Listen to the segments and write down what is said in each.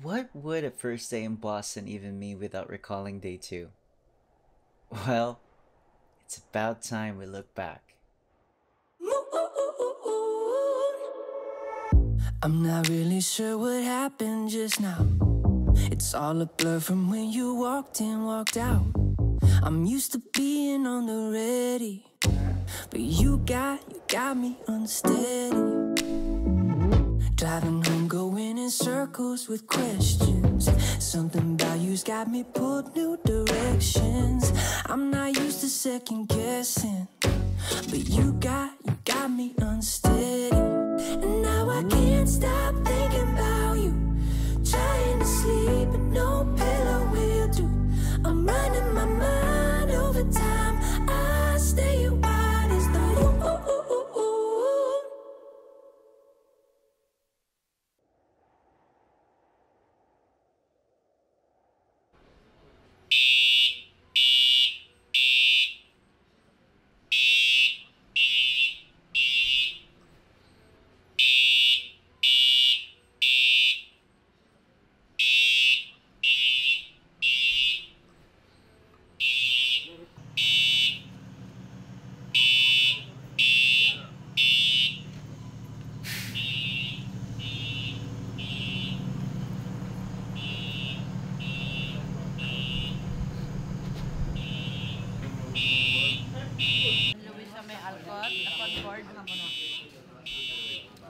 What would a first day in Boston even mean without recalling day 2? Well, it's about time we look back. I'm not really sure what happened just now. It's all a blur from when you walked in, walked out. I'm used to being on the ready, but you got me unsteady. Driving home, going in circles with questions. Something about you's got me pulled new directions. I'm not used to second guessing, but you got me unsteady. And now I can't stop thinking about you. Trying to sleep, but no pillow will do. I'm running my mind over time. I stay wide as the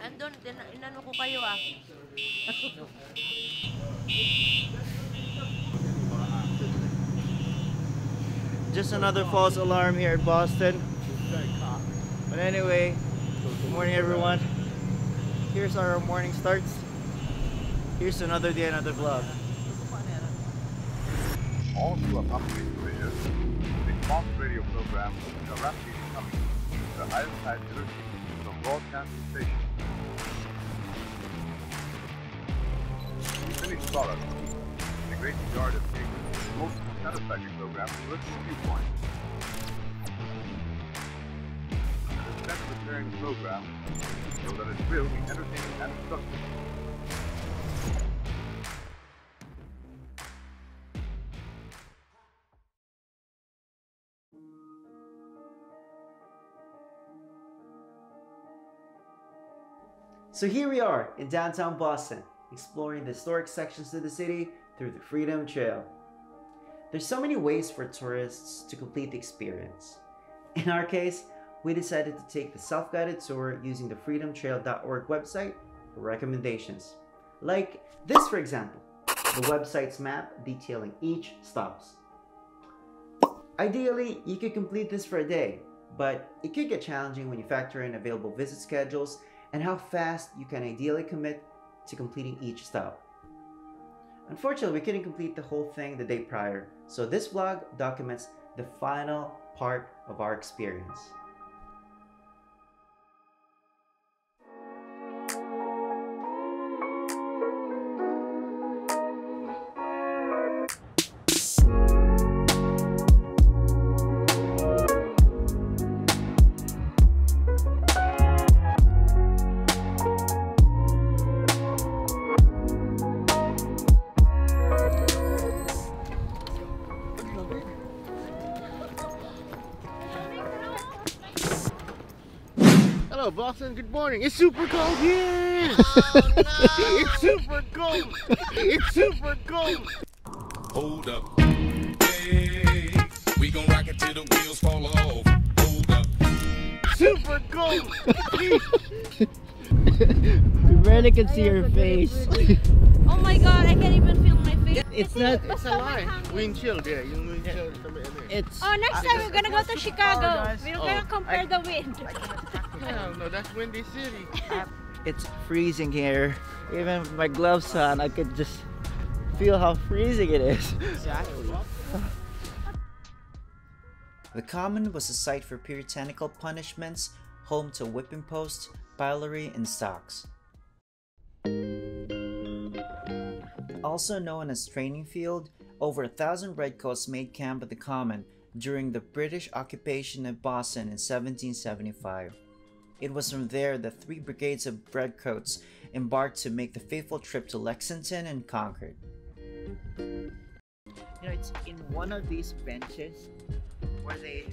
Andun, inano ko kayo ah. Just another false alarm here in Boston. But anyway, good morning everyone. Here's how our morning starts. Here's another day, another vlog. All through a public career, the Fox radio program is rapidly becoming the highest fidelity of broadcasting station. The finished product, the great majority of cases, the most satisfactory program to its viewpoint. And instead of preparing the program so that it will be entertaining and instructive. So here we are in downtown Boston, exploring the historic sections of the city through the Freedom Trail. There's so many ways for tourists to complete the experience. In our case, we decided to take the self-guided tour using the freedomtrail.org website for recommendations. Like this, for example, the website's map detailing each stops. Ideally, you could complete this for a day, but it could get challenging when you factor in available visit schedules and how fast you can ideally commit to completing each stop. Unfortunately, we couldn't complete the whole thing the day prior, so this vlog documents the final part of our experience. Hello Boston, good morning. It's super cold here! Oh no! It's super cold! It's super cold! Hold up. Hey, we gon' rock it till the wheels fall off. Hold up. Super cold! We barely can see your face. Oh my god, I can't even feel my face. It's not. It's a lie. Wind chill there. Yung wind chill. It's. Oh, next time we're gonna go to Chicago. We're gonna compare the wind. Hell no, that's Windy City. It's freezing here. Even with my gloves on, I could just feel how freezing it is. Exactly. The Common was a site for puritanical punishments, home to whipping posts, pillory, and stocks. Also known as training field, over 1,000 redcoats made camp at the Common during the British occupation of Boston in 1775. It was from there that 3 brigades of redcoats embarked to make the fateful trip to Lexington and Concord. You know, it's in one of these benches where they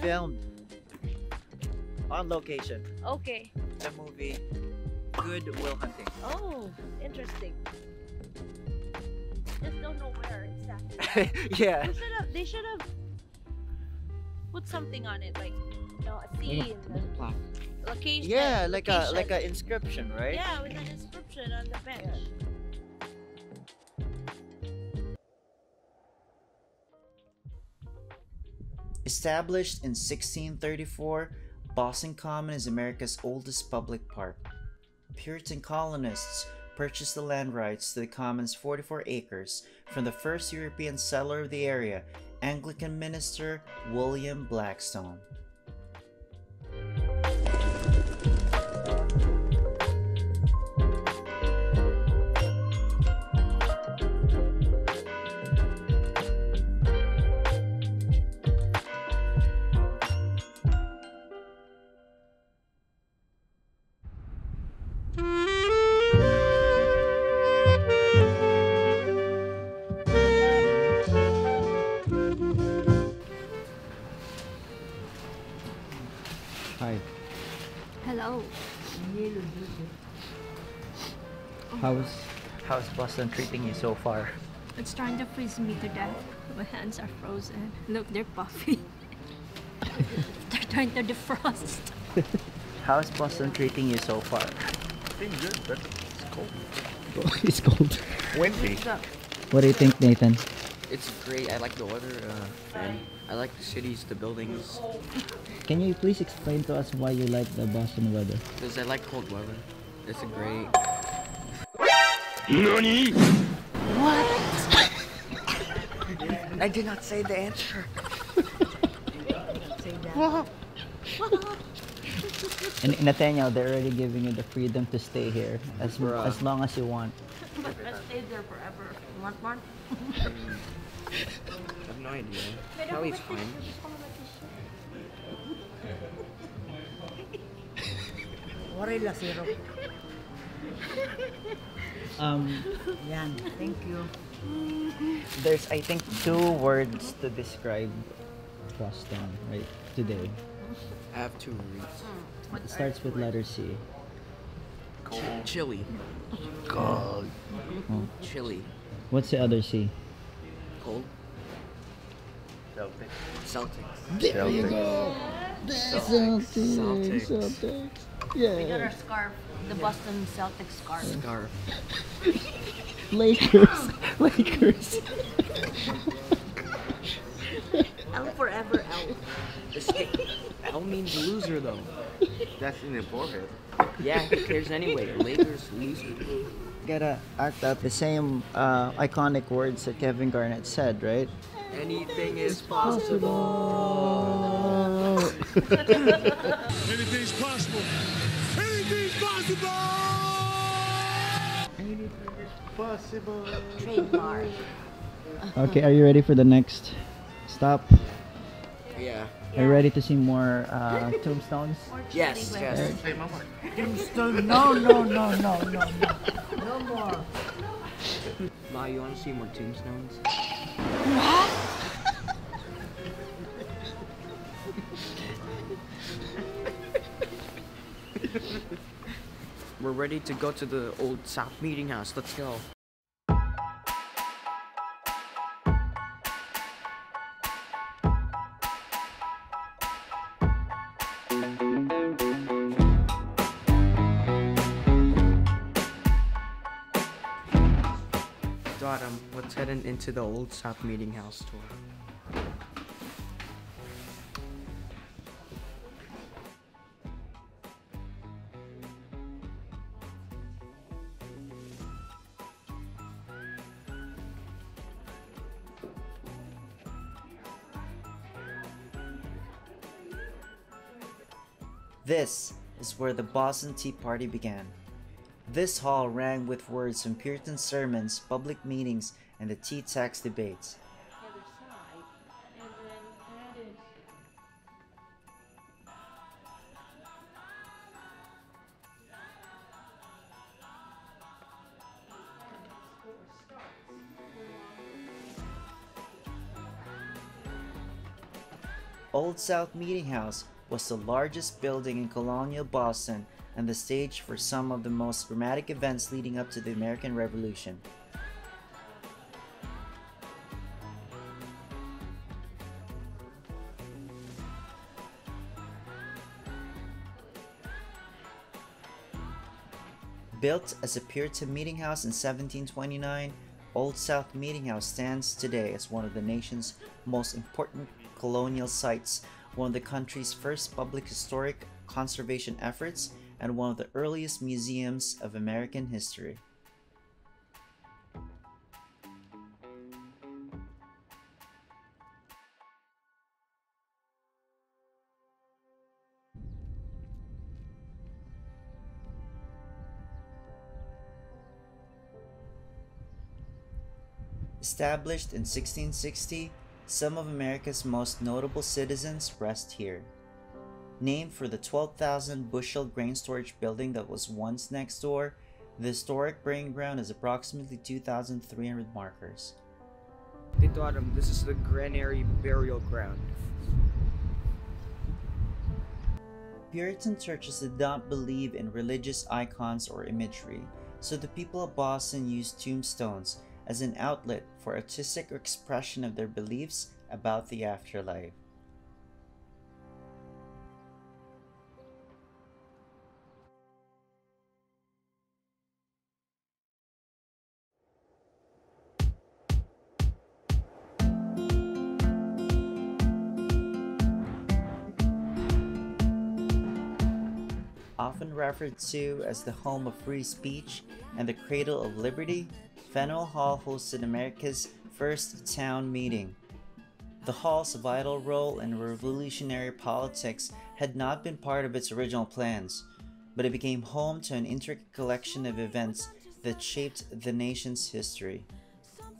filmed on location Okay. the movie Good Will Hunting. Oh, interesting. Just don't know where exactly. Yeah. They should have put something on it, like, you know, a scene, location. Yeah, like location. a inscription, right? Yeah, with an inscription on the bench. Established in 1634, Boston Common is America's oldest public park. Puritan colonists purchased the land rights to the Common's 44 acres from the first European settler of the area, Anglican minister William Blackstone. Hi. Hello. How's Boston treating you so far? It's trying to freeze me to death. My hands are frozen. Look, they're puffy. They're trying to defrost. How's Boston treating you so far? Been good, but it's cold. It's cold. Windy. What do you think, Nathan? It's great. I like the weather, and I like the cities, the buildings, Can you please explain to us why you like the Boston weather? because I like cold weather. It's a great. NANI?! I did not say the answer. And Nathaniel, they're already giving you the freedom to stay here as long as you want. But let's stay there forever. You want one? I have no idea. Probably fine. Yan, thank you. There's, I think, 2 words to describe Boston right today. I have 2 reads. It starts with letter C. Chilly. Oh. Chilly. What's the other C? Cold. Celtics. There you go. Celtics. Yeah. We got our scarf. The Boston Celtics scarf. Scarf. Lakers. Lakers. L forever, L. L means loser, though. That's in your forehead. Yeah, who cares anyway? Lakers, loser. Gotta act out the same iconic words that Kevin Garnett said, right? Anything is possible. Anything's possible. Anything's possible. Possible. Trademark. Okay, are you ready for the next stop? Yeah. Are you ready to see more tombstones? Yes, yes. Hey, mama. Ma, you want to see more tombstones? We're ready to go to the old South Meeting House. Let's go. Adam, let's head into the old South Meeting House tour. This is where the Boston Tea Party began. This hall rang with words from Puritan sermons, public meetings, and the tea tax debates. Old South Meeting House was the largest building in colonial Boston and the stage for some of the most dramatic events leading up to the American Revolution. Built as a Puritan meeting house in 1729, Old South Meeting House stands today as one of the nation's most important colonial sites, one of the country's first public historic conservation efforts, and one of the earliest museums of American history. Established in 1660, some of America's most notable citizens rest here. Named for the 12,000 bushel grain storage building that was once next door, the historic burying ground has approximately 2,300 markers. Dito Adam, this is the Granary burial ground. Puritan churches did not believe in religious icons or imagery, so the people of Boston used tombstones as an outlet for artistic expression of their beliefs about the afterlife. Often referred to as the home of free speech and the cradle of liberty, Fenwal Hall hosted America's first town meeting. The hall's vital role in revolutionary politics had not been part of its original plans, but it became home to an intricate collection of events that shaped the nation's history.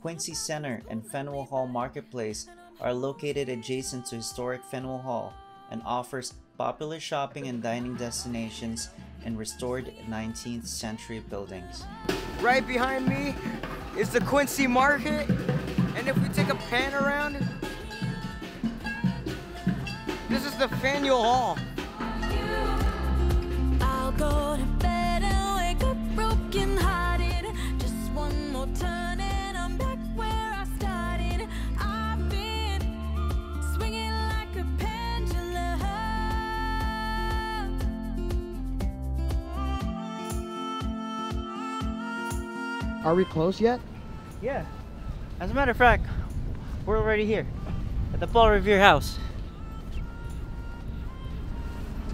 Quincy Center and Fenwal Hall Marketplace are located adjacent to historic Fenwal Hall and offers popular shopping and dining destinations in restored 19th century buildings. Right behind me is the Quincy Market, and if we take a pan around, this is the Fenwal Hall. I'll go to bed and wake up broken hearted. Just one more turn and I'm back where I started. I've been swinging like a pendulum. Are we close yet? Yeah. As a matter of fact, we're already here at the Paul Revere house.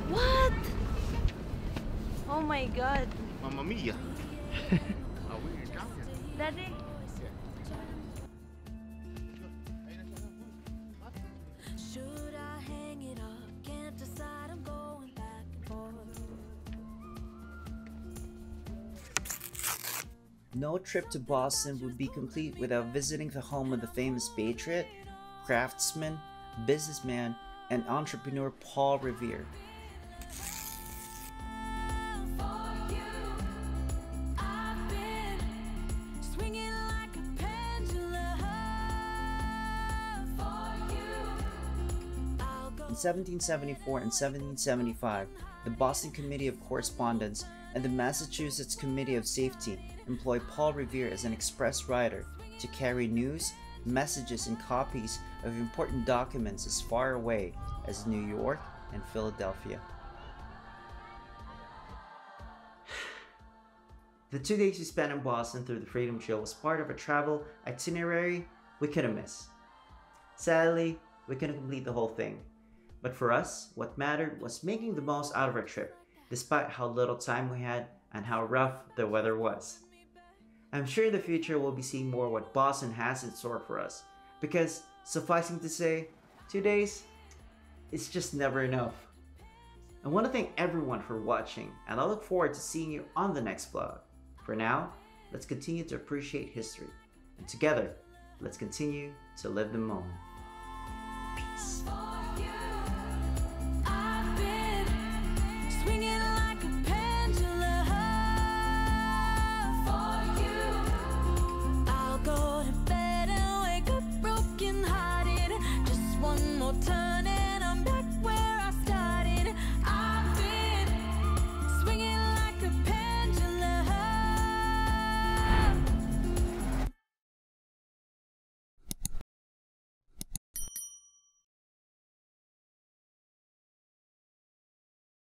What? Oh my god. Mamma mia. Daddy? Should I hang it up? Can't decide, I'm going back and forth. No trip to Boston would be complete without visiting the home of the famous patriot, craftsman, businessman, and entrepreneur Paul Revere. In 1774 and 1775, the Boston Committee of Correspondence and the Massachusetts Committee of Safety employed Paul Revere as an express rider to carry news, messages, and copies of important documents as far away as New York and Philadelphia. The 2 days we spent in Boston through the Freedom Trail was part of a travel itinerary we couldn't miss. Sadly, we couldn't complete the whole thing. But for us, what mattered was making the most out of our trip, despite how little time we had and how rough the weather was. I'm sure in the future we'll be seeing more what Boston has in store for us, because sufficing to say, 2 days is just never enough. I want to thank everyone for watching, and I look forward to seeing you on the next vlog. For now, let's continue to appreciate history, and together, let's continue to live the moment. Peace. Go to bed and wake up broken hearted. Just one more time.